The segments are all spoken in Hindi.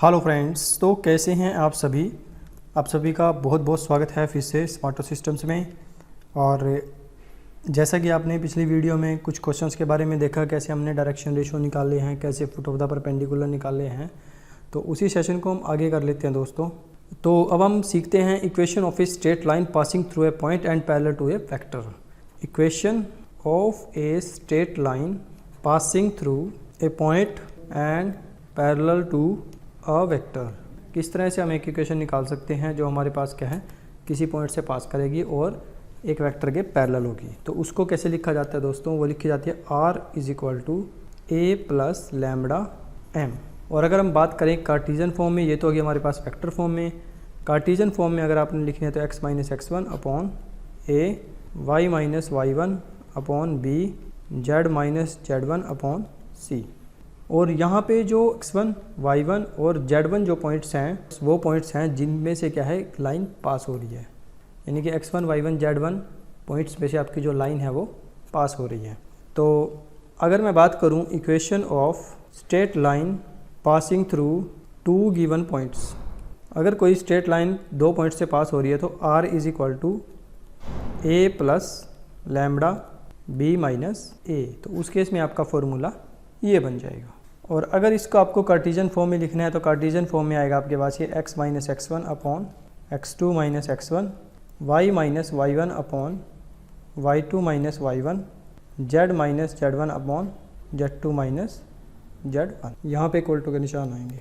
हेलो फ्रेंड्स, तो कैसे हैं आप सभी का बहुत बहुत स्वागत है फिर से स्मार्टो सिस्टम्स में। और जैसा कि आपने पिछली वीडियो में कुछ क्वेश्चंस के बारे में देखा, कैसे हमने डायरेक्शन रेशो निकाले हैं, कैसे फुट ऑफ द परपेंडिकुलर निकाले हैं, तो उसी सेशन को हम आगे कर लेते हैं दोस्तों। तो अब हम सीखते हैं equation of a straight line passing through a point and parallel to a vector. Equation of a straight line passing through a point and parallel to a vector. किस तरह से हम एक इक्वेशन निकाल सकते हैं जो हमारे पास क्या है, किसी पॉइंट से पास करेगी और एक वेक्टर के पैरेलल होगी। तो उसको कैसे लिखा जाता है दोस्तों, वो लिखी जाती है r is equal to A plus lambda m. और अगर हम बात करें कार्टीजन फॉर्म में, ये तो होगी हमारे पास वेक्टर फॉर्म में। कार्टीजन फॉर्म में अगर आपने लिखनी है तो x minus x1 upon A, y minus y1 upon B, z minus z1 upon C. और यहाँ पे जो x1, y1 और z1 जो पॉइंट्स हैं वो पॉइंट्स हैं जिनमें से क्या है लाइन पास हो रही है, यानी कि x1, y1, z1 पॉइंट्स में से आपकी जो लाइन है वो पास हो रही है। तो अगर मैं बात करूँ equation of straight line passing through two given points, अगर कोई स्ट्रेट लाइन दो पॉइंट से पास हो रही है तो r is equal to A plus lambda B minus A, तो उस केस में आपका फॉर्मूला ये बन जाएगा। और अगर इसको आपको कार्टीजन फॉर्म में लिखना है तो कार्टीजन फॉर्म में आएगा आपके पास ये x minus x1 upon x2 minus x1, y minus y1 upon y2 minus y1, z minus z1 upon z2 minus z1। यहाँ पे इक्वल टू के निशान आएंगे।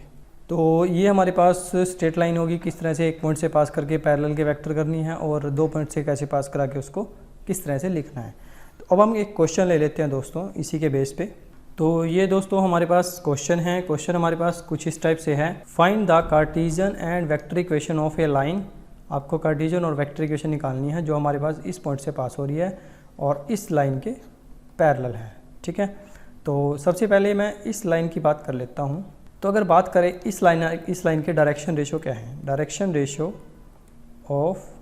तो ये हमारे पास स्ट्रेट लाइन होगी, किस तरह से एक पॉइंट से पास करके पैरेलल के वेक्टर करनी है और दो पॉइंट से कैसे पास करा के उसको किस तरह से लिखना है। तो अब हम एक क्वेश्चन ले लेते हैं दोस्तों इसी के बेस पे। तो ये दोस्तों हमारे पास क्वेश्चन है। क्वेश्चन हमारे पास कुछ इस टाइप से है, find the Cartesian and vector equation of a line. आपको कार्टीजन और वेक्टर इक्वेशन निकालनी है जो हमारे पास इस पॉइंट से पास हो रही है और इस लाइन के पैरेलल है। ठीक है, तो सबसे पहले मैं इस लाइन की बात कर लेता हूँ। तो अगर बात करें इस लाइन के डायरेक्शन रेशो क्या है, डायरेक्शन रेशो ऑफ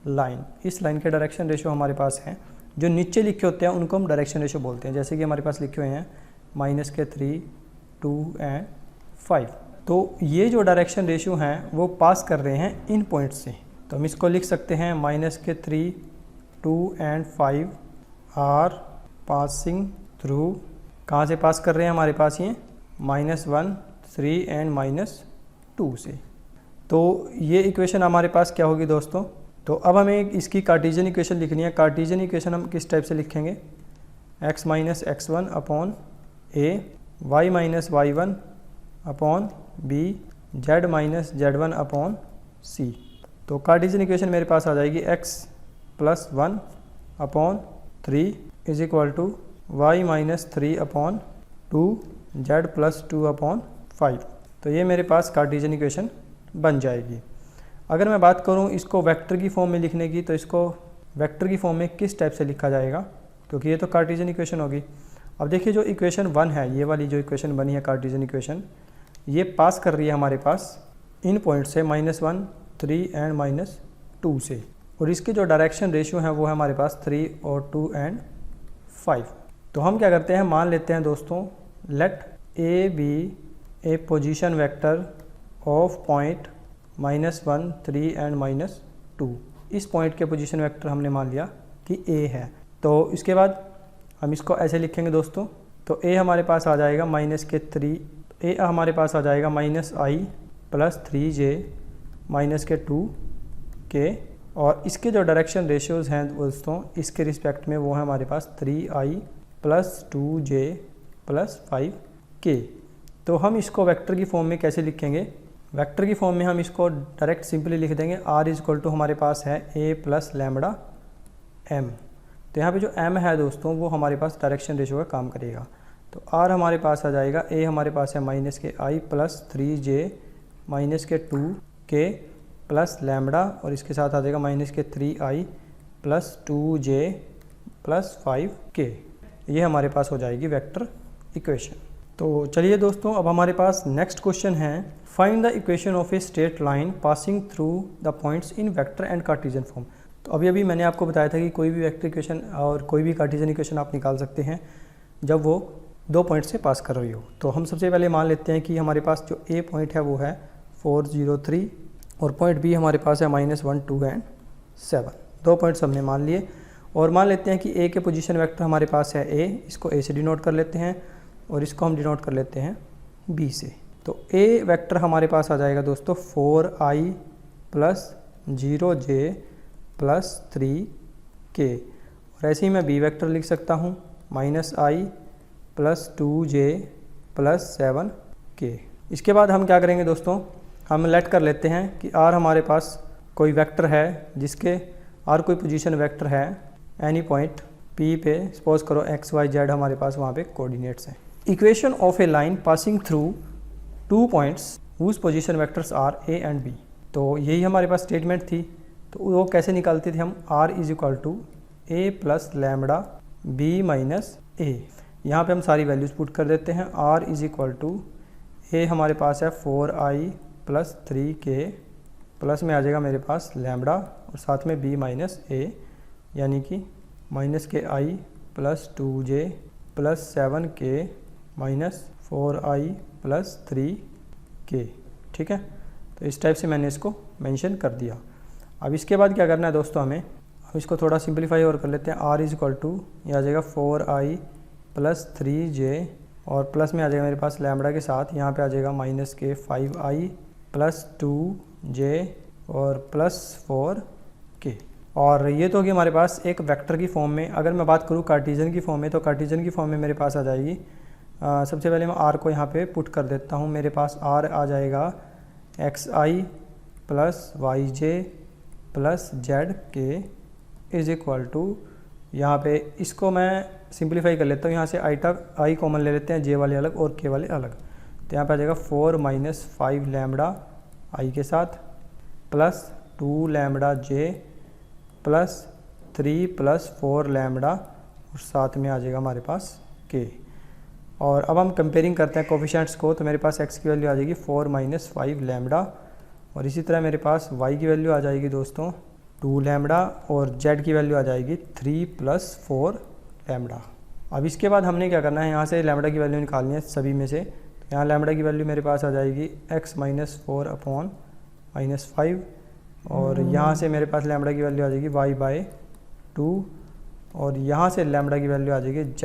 लाइन, इस लाइन के डायरेक्शन रेशो हमारे पास है। जो नीचे लिखे होते हैं उनको हम डायरेक्शन रेशो बोलते हैं, जैसे कि हमारे पास लिखे हुए हैं -3, 2 एंड 5। तो ये जो डायरेक्शन रेशियो हैं वो पास कर रहे हैं इन पॉइंट से, तो हम इसको लिख सकते हैं -3, 2 एंड 5 आर पासिंग थ्रू, कहाँ से पास कर रहे हैं हमारे पास ये -1, 3 एंड -2 से। तो ये इक्वेशन हमारे पास क्या होगी दोस्तों। तो अब हमें इसकी कार्टीजन इक्वेशन लिखनी है। कार्टीजन इक्वेशन हम किस टाइप से लिखेंगे, x minus x1 upon A, y minus y1 upon B, z minus z1 upon C. तो कार्टीजन इक्वेशन मेरे पास आ जाएगी x plus 1 upon 3 is equal to y minus 3 upon 2, z plus 2 upon 5। तो ये मेरे पास कार्टीजन इक्वेशन बन जाएगी। अगर मैं बात करूँ इसको वेक्टर की फॉर्म में लिखने की, तो इसको वेक्टर की फॉर्म में किस टाइप से लिखा जाएगा, क्योंकि ये तो कार्टीजन इक्वेशन होगी। अब देखिए जो इक्वेशन 1 है, ये वाली जो इक्वेशन बनी है कार्टीजन इक्वेशन, ये पास कर रही है हमारे पास इन पॉइंट से -1, 3 एंड -2 से। और इसके जो डायरेक्शन रेशियो है वो है हमारे पास 3 और 2 एंड 5। तो हम क्या करते हैं, मान लेते हैं दोस्तों, let a be a position vector of point -1, 3 and -2। इस पॉइंट के पोजीशन वेक्टर हमने मान लिया कि ए है। तो इसके बाद हम इसको ऐसे लिखेंगे दोस्तों। तो ए हमारे पास आ जाएगा -3, ए हमारे पास आ जाएगा -i प्लस 3j -2 के, और इसके जो डायरेक्शन रेशियोज़ हैं दोस्तों इसके रिस्पेक्ट में वो है हमारे पास 3i plus 2j plus 5k। तो हम इसको वेक्टर की फॉर्म में कैसे लिखेंगे, वेक्टर की फॉर्म में हम इसको डायरेक्ट सिंपली लिख देंगे, r इज इक्वल टू हमारे पास है a प्लस लैम्बडा m। तो यहाँ पे जो m है दोस्तों वो हमारे पास डायरेक्शन रेशियो का काम करेगा। तो r हमारे पास आ जाएगा, a हमारे पास है -i plus 3j -2k plus lambda, और इसके साथ आ जाएगा -3i plus 2j plus 5k। ये हमारे पास हो जाएगी वेक्टर इक्वेशन। तो चलिए दोस्तों अब हमारे पास नेक्स्ट क्वेश्चन है, find the equation of a straight line passing through the points in vector and Cartesian form. तो अभी मैंने आपको बताया था कि कोई भी वेक्टर इक्वेशन और कोई भी कार्टीजन इक्वेशन आप निकाल सकते हैं जब वो दो पॉइंट से पास कर रही हो। तो हम सबसे पहले मान लेते हैं कि हमारे पास जो ए पॉइंट है वो है 403 और पॉइंट बी हमारे पास है -1, 2 एंड 7। 2 पॉइंट्स हमने मान लिए और मान लेते हैं कि ए के पोजीशन वेक्टर हमारे पास है ए, इसको ए से डिनोट कर लेते हैं और इसको हम डिनोट कर लेते हैं बी से। तो ए वेक्टर हमारे पास आ जाएगा दोस्तों 4i + 0j + 3k और ऐसे ही मैं बी वेक्टर लिख सकता हूँ -i + 2j + 7k। इसके बाद हम क्या करेंगे दोस्तों, हम लेट कर लेते हैं कि r हमारे पास कोई वेक्टर है जिसके r कोई पोजीशन वेक्टर है एनी पॉइंट p पे, सपोज करो x y z हमारे पास वहाँ पे कोऑर्डिनेट्स हैं। Equation of a line passing through 2 points whose position vectors are a and b। तो यही हमारे पास स्टेटमेंट थी। तो वो कैसे निकालते थे हम, r = a + lambda b - a। यहाँ पे हम सारी वैल्यूज़ पुट कर देते हैं। r = a हमारे पास है 4i + 3k प्लस में आ जाएगा मेरे पास लैम्बडा और साथ में b - a यानी कि -ki + 2j + 7k - 4i + 3k। ठीक है, तो इस टाइप से मैंने इसको मेंशन कर दिया। अब इसके बाद क्या करना है दोस्तों, हमें अब इसको थोड़ा सिंपलीफाई और कर लेते हैं। r = ये आ जाएगा 4i + 3j और प्लस में आ जाएगा मेरे पास लैम्बडा के साथ, यहाँ पे आ जाएगा -k 5i + 2j और +4k। और ये तो होगी हमारे पास एक वेक्टर की फॉर्म में। अगर मैं बात करूँ कार्टेशियन की फॉर्म में, तो कार्टेशियन की फॉर्म में मेरे पास आ जाएगी, सबसे पहले मैं r को यहाँ पे पुट कर देता हूँ। मेरे पास r आ जाएगा xi + yj + zk = यहाँ पे इसको मैं सिंपलीफाई कर लेता हूँ। यहाँ से i कॉमन ले लेते हैं, j वाले अलग और k वाले अलग। तो यहाँ पे आ जाएगा 4 - 5 लैम्बडा i के साथ + 2 लैम्बडा j + 3 + 4 लैम्बडा और साथ में आ जाएगा हमारे पास k। और अब हम कंपेयरिंग करते हैं कोफिशिएंट्स को। तो मेरे पास x की वैल्यू आ जाएगी 4 - 5 लैम्बडा और इसी तरह मेरे पास y की वैल्यू आ जाएगी दोस्तों 2 लैम्बडा और z की वैल्यू आ जाएगी 3 + 4 लैम्बडा। अब इसके बाद हमने क्या करना है, यहाँ से लैम्बडा की वैल्यू निकालनी है सभी में से। तो यहाँ लैम्बडा की वैल्यू मेरे पास आ जाएगी x - 4 / -5 और यहाँ से मेरे पास लैम्बडा की वैल्यू आ जाएगी y/2 और यहाँ से लैम्बडा की वैल्यू आ जाएगी z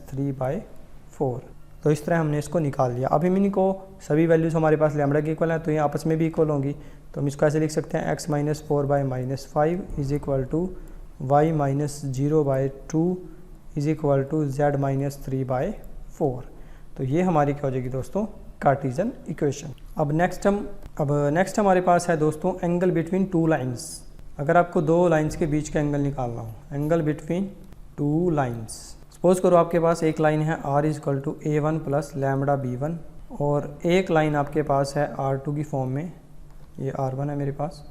- 3/4। तो इस तरह हमने इसको निकाल लिया। अब इन्हीं को सभी वैल्यूज़ हमारे पास लैम्बडा की इक्वल हैं, तो ये आपस में भी इक्वल होंगी। तो हम इसको ऐसे लिख सकते हैं x - 4/-5 = y - 0/2 = z - 3/4। तो ये हमारी क्या हो जाएगी दोस्तों, कार्टेशियन इक्वेशन। अब नेक्स्ट हमारे पास है दोस्तों एंगल बिटवीन 2 लाइन्स। अगर आपको 2 लाइन्स के बीच का एंगल निकालना हो, एंगल बिटवीन 2 लाइन्स। सपोज करो आपके पास एक लाइन है r = a1 + लैम्बडा b1 और एक लाइन आपके पास है r2 की फॉर्म में, ये r1 है मेरे पास,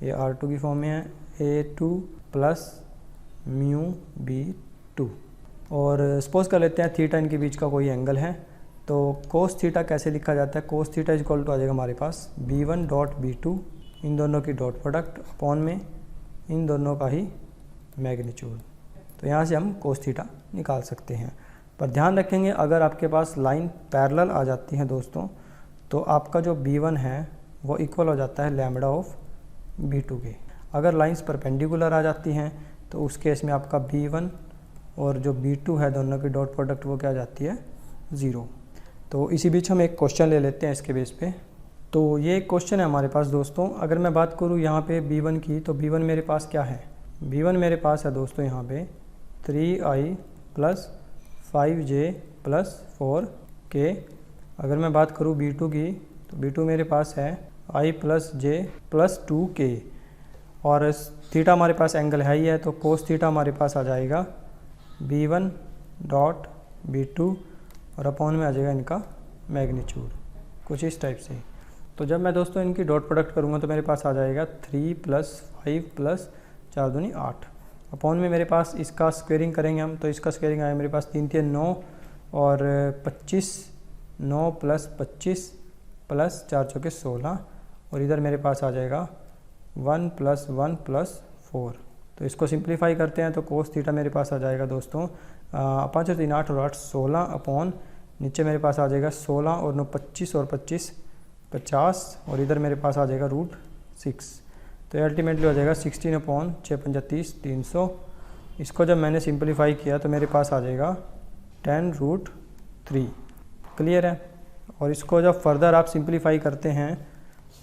ये r2 की फॉर्म में है a2 + μb2। और सपोज कर लेते हैं थीटा इनके बीच का कोई एंगल है। तो कोस थीटा कैसे लिखा जाता है, कोस थीटा = आ जाएगा हमारे पास b1.b2, इन दोनों की डॉट प्रोडक्ट अपॉन में इन दोनों का ही मैग्नीट्यूड। तो यहाँ से हम कोस थीटा निकाल सकते हैं। पर ध्यान रखेंगे अगर आपके पास लाइन पैरेलल आ जाती है दोस्तों, तो आपका जो b1 है वो इक्वल हो जाता है लैम्बडा ऑफ b2 के। अगर लाइंस परपेंडिकुलर आ जाती हैं तो उस केस में आपका b1 और जो b2 है दोनों की डॉट प्रोडक्ट वो क्या आ जाती है, 0। तो इसी बीच हम एक क्वेश्चन ले लेते हैं इसके बेस पे। तो ये एक क्वेश्चन है हमारे पास दोस्तों। अगर मैं बात करूँ यहाँ पे b1 की, तो b1 मेरे पास क्या है, b1 मेरे पास है दोस्तों यहाँ पे 3i + 5j + 4k। अगर मैं बात करूँ b2 की, तो b2 मेरे पास है i + j + 2k और थीटा हमारे पास एंगल है ही है, तो कोस थीटा हमारे पास आ जाएगा b1.b2 और अपॉन में आ जाएगा इनका मैग्नीट्यूड, कुछ इस टाइप से। तो जब मैं दोस्तों इनकी डॉट प्रोडक्ट करूँगा तो मेरे पास आ जाएगा 3 + 5 + 4 दूनी 8 अपॉन में मेरे पास इसका स्क्वेयरिंग करेंगे हम, तो इसका स्क्वेयरिंग आएगा मेरे पास 3 × 3 = 9 और 25 9 + 25 + 4 × 4 = 16 और इधर मेरे पास आ जाएगा 1 + 1 + 4। तो इसको सिंप्लीफाई करते हैं तो कोस थीटा मेरे पास आ जाएगा दोस्तों 5 और 3 8 और 8 16 अपॉन नीचे मेरे पास आ जाएगा 16 और 9 25 और 25 50 और इधर मेरे पास आ जाएगा √6। तो अल्टीमेटली हो जाएगा 16/6 × 300। इसको जब मैंने सिंपलीफाई किया तो मेरे पास आ जाएगा 10√3। क्लियर है। और इसको जब फर्दर आप सिंपलीफाई करते हैं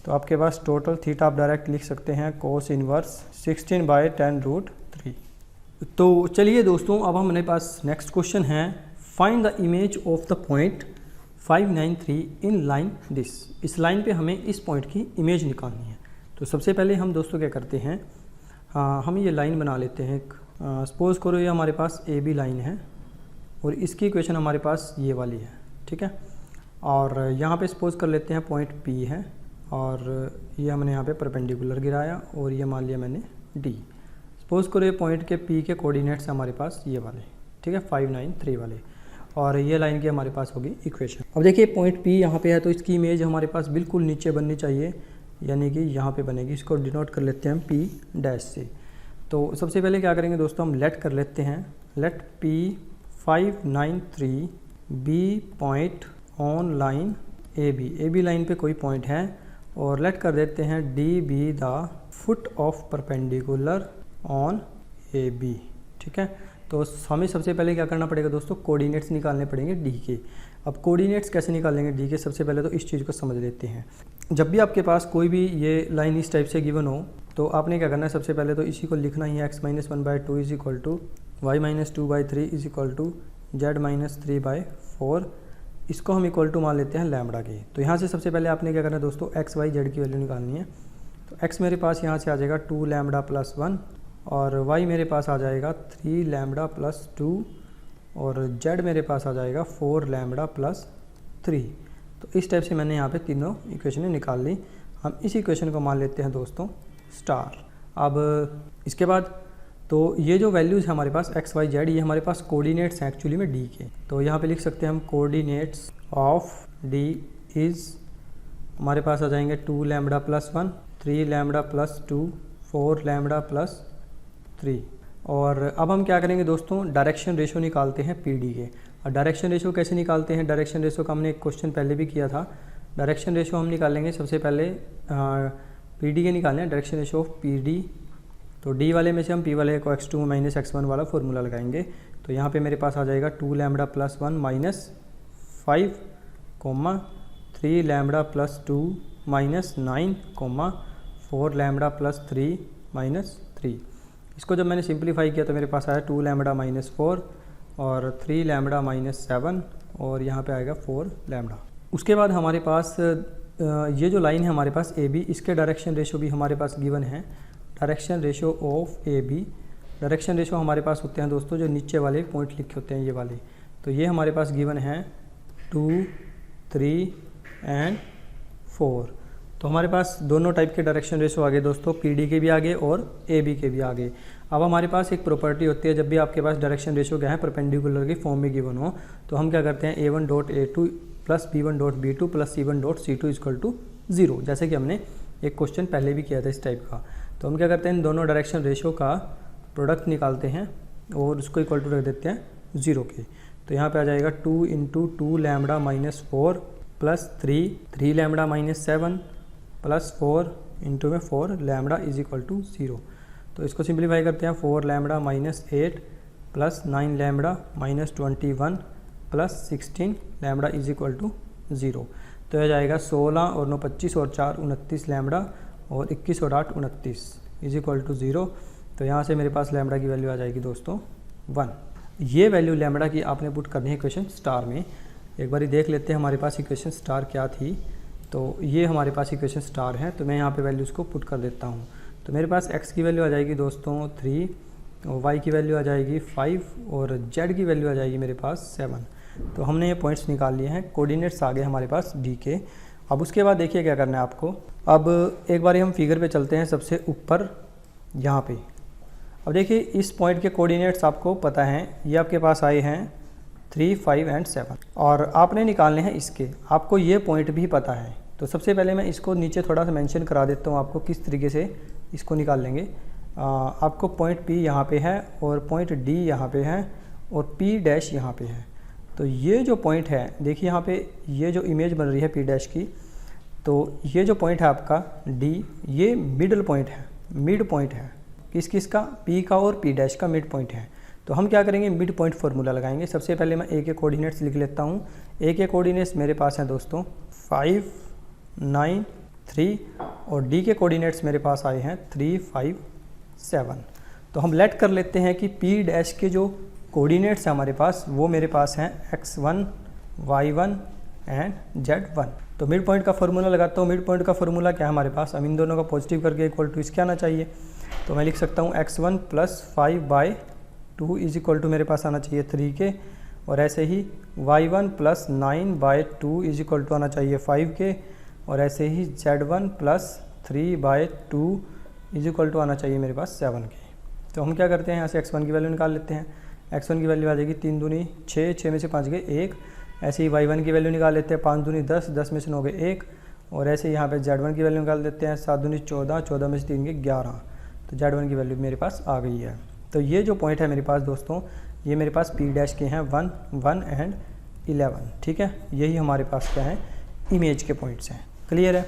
तो आपके पास टोटल थीटा आप डायरेक्ट लिख सकते हैं cos इनवर्स 16/10√3। तो चलिए दोस्तों, अब हमारे पास नेक्स्ट क्वेश्चन है, find the image of the point 593 in line this. इस लाइन पे हमें इस पॉइंट की इमेज निकालनी है। तो सबसे पहले हम दोस्तों क्या करते हैं, हम ये लाइन बना लेते हैं। सपोज़ करो ये हमारे पास AB लाइन है और इसकी इक्वेशन हमारे पास ये वाली है, ठीक है। और यहाँ पे सपोज़ कर लेते हैं पॉइंट P है और ये हमने यहाँ पे परपेंडिकुलर गिराया और ये मान लिया मैंने D। सपोज़ करो ये पॉइंट के P के कोऑर्डिनेट्स हमारे पास ये वाले, ठीक है, 593 वाले, और ये लाइन की हमारे पास होगी इक्वेशन। अब देखिए पॉइंट P यहाँ पे है तो इसकी इमेज हमारे पास बिल्कुल नीचे बननी चाहिए, यानी कि यहाँ पे बनेगी। इसको डिनोट कर लेते हैं P डैश से। तो सबसे पहले क्या करेंगे दोस्तों, हम लेट कर लेते हैं, let P593 be point on line AB line पे कोई पॉइंट है, और लेट कर देते हैं D be the foot of perpendicular on AB, ठीक है। तो हमें सबसे पहले क्या करना पड़ेगा दोस्तों, कोऑर्डिनेट्स निकालने पड़ेंगे D के। अब कोऑर्डिनेट्स कैसे निकालेंगे D के, सबसे पहले तो इस चीज़ को समझ लेते हैं। जब भी आपके पास कोई भी ये लाइन इस टाइप से गिवन हो तो आपने क्या करना है, सबसे पहले तो इसी को लिखना ही है, x - 1/2 is equal to y - 2/3 is equal to z - 3/4। इसको हम इक्वल टू मान लेते हैं लैम्बडा के। तो यहाँ से सबसे पहले आपने क्या करना है दोस्तों, x y z की वैल्यू निकालनी है। तो x मेरे पास यहाँ से आ जाएगा 2 लैम्बडा + 1 और y मेरे पास आ जाएगा 3 लैम्बडा + 2 और z मेरे पास आ जाएगा 4 लैम्बडा + 3। तो इस टाइप से मैंने यहाँ पे तीनों इक्वेशनें निकाल ली। हम इस इक्वेशन को मान लेते हैं दोस्तों स्टार। अब इसके बाद तो ये जो वैल्यूज़ है हमारे पास x y z, ये हमारे पास कोऑर्डिनेट्स हैं एक्चुअली में D के। तो यहाँ पे लिख सकते हैं हम कोऑर्डिनेट्स ऑफ D इज़, हमारे पास आ जाएंगे 2 लैम्बडा + 1, 3 लैम्बडा + 2, 4 लैम्बडा + 3। और अब हम क्या करेंगे दोस्तों, डायरेक्शन रेशो निकालते हैं PD के। और डायरेक्शन रेशो कैसे निकालते हैं, डायरेक्शन रेशो का हमने एक क्वेश्चन पहले भी किया था। डायरेक्शन रेशो हम निकालेंगे सबसे पहले PD के निकालें, डायरेक्शन रेशो ऑफ PD। तो D वाले में से हम P वाले को x2 - x1 वाला फॉर्मूला लगाएंगे। तो यहाँ पे मेरे पास आ जाएगा 2 लैम्बडा + 1 - 5, 3 लैम्बडा + 2 - 9, 4 लैम्बडा + 3 - 3। इसको जब मैंने सिंप्लीफाई किया तो मेरे पास आया 2 लैम्बडा - 4 और 3 लैम्बडा - 7 और यहाँ पे आएगा 4 लैम्बडा। उसके बाद हमारे पास ये जो लाइन है हमारे पास AB, इसके डायरेक्शन रेशो भी हमारे पास गिवन है। Direction ratio of AB, direction ratio हमारे पास होते हैं दोस्तों जो नीचे वाले पॉइंट लिखे होते हैं ये वाले। तो ये हमारे पास गिवन है 2, 3 एंड 4। तो हमारे पास दोनों टाइप के डायरेक्शन रेशो आ गए दोस्तों, PD के भी आगे और AB के भी आगे। अब हमारे पास एक प्रॉपर्टी होती है, जब भी आपके पास डायरेक्शन रेशो क्या है परपेंडिकुलर की फॉर्म में गिवन हो तो हम क्या करते हैं A1.A2 + B1.B2 + C1.C2 equal to 0। जैसे कि हमने एक क्वेश्चन पहले भी किया था इस टाइप का। तो हम क्या करते हैं, इन दोनों डायरेक्शन रेशो का प्रोडक्ट निकालते हैं और उसको इक्वल टू रख देते हैं 0 के। तो यहाँ पे आ जाएगा 2 × 2 lambda - 4 + 3 lambda - 7 + 4 × 4 lambda is equal to 0। तो इसको सिंप्लीफाई करते हैं, 4 lambda - 8 + 9 lambda - 21 + 16 lambda is equal to 0। तो यह जाएगा 16 और 9 25 और 4 29 लैम्बडा और 21 और 8 29 इज इक्वल टू 0। तो यहाँ से मेरे पास लैम्बडा की वैल्यू आ जाएगी दोस्तों 1। ये वैल्यू लैम्बडा की आपने पुट करनी है इक्वेशन स्टार में। एक बार देख लेते हैं हमारे पास इक्वेशन स्टार क्या थी। तो ये हमारे पास इक्वेशन स्टार है, तो मैं यहाँ पे वैल्यूज़ को पुट कर देता हूँ। तो मेरे पास x की वैल्यू आ जाएगी दोस्तों 3 और y की वैल्यू आ जाएगी 5 और z की वैल्यू आ जाएगी मेरे पास 7। तो हमने ये पॉइंट्स निकाल लिए हैं, कोऑर्डिनेट्स आ गए हमारे पास D के। अब उसके बाद देखिए क्या करना है आपको। अब एक बार हम फिगर पे चलते हैं सबसे ऊपर यहाँ पे। अब देखिए इस पॉइंट के कोऑर्डिनेट्स आपको पता हैं, ये आपके पास आए हैं 3, 5 एंड 7 और आपने निकालने हैं इसके। आपको ये पॉइंट भी पता है, तो सबसे पहले मैं इसको नीचे थोड़ा सा मेंशन करा देता हूँ आपको किस तरीके से इसको निकाल लेंगे। आपको पॉइंट P यहाँ पे है और पॉइंट D यहाँ पे है और P डैश यहाँ पे है। तो ये जो पॉइंट है देखिए यहाँ पे ये जो इमेज बन रही है P डैश की, तो ये जो पॉइंट है आपका डी, ये मिडल पॉइंट है, मिड पॉइंट है किस का, पी का और पी डैश का मिड पॉइंट है। तो हम क्या करेंगे, मिड पॉइंट फार्मूला लगाएंगे। सबसे पहले मैं ए के कोऑर्डिनेट्स लिख लेता हूँ। ए के कोऑर्डिनेट्स मेरे पास हैं दोस्तों 5, 9, 3 और डी के कोऑर्डिनेट्स मेरे पास आए हैं 3, 5, 7। तो हम लेट कर लेते हैं कि पी डैश के जो कोऑर्डिनेट्स हैं हमारे पास, वो मेरे पास हैं x1, y1 एंड z1। तो मिड पॉइंट का फार्मूला लगाता हूँ। मिड पॉइंट का फार्मूला क्या है हमारे पास, अब इन दोनों का पॉजिटिव करके इक्वल टू इसके आना चाहिए। तो मैं लिख सकता हूँ x1 + 5/2 इज इक्वल टू मेरे पास आना चाहिए 3 के, और ऐसे ही y1 + 9/2 इज इक्वल टू आना चाहिए 5 के, और ऐसे ही z1 + 3/2 इज इक्वल टू आना चाहिए मेरे पास 7 के। तो हम क्या करते हैं, यहाँ से x1 की वैल्यू निकाल लेते हैं। x1 की वैल्यू आ जाएगी 3 दूनी 6, 6 में से 5 गए 1। ऐसे ही y1 की वैल्यू निकाल लेते हैं, 5 दूनी 10, 10 में से 9 गए 1। और ऐसे ही यहाँ पे z1 की वैल्यू निकाल देते हैं, 7 दूनी 14, 14 में से 3 गए 11। तो z1 की वैल्यू मेरे पास आ गई है। तो ये जो पॉइंट है मेरे पास दोस्तों, ये मेरे पास पी डैश के हैं 1, 1 एंड 11। ठीक है, यही हमारे पास क्या है, इमेज के पॉइंट्स हैं। क्लियर है।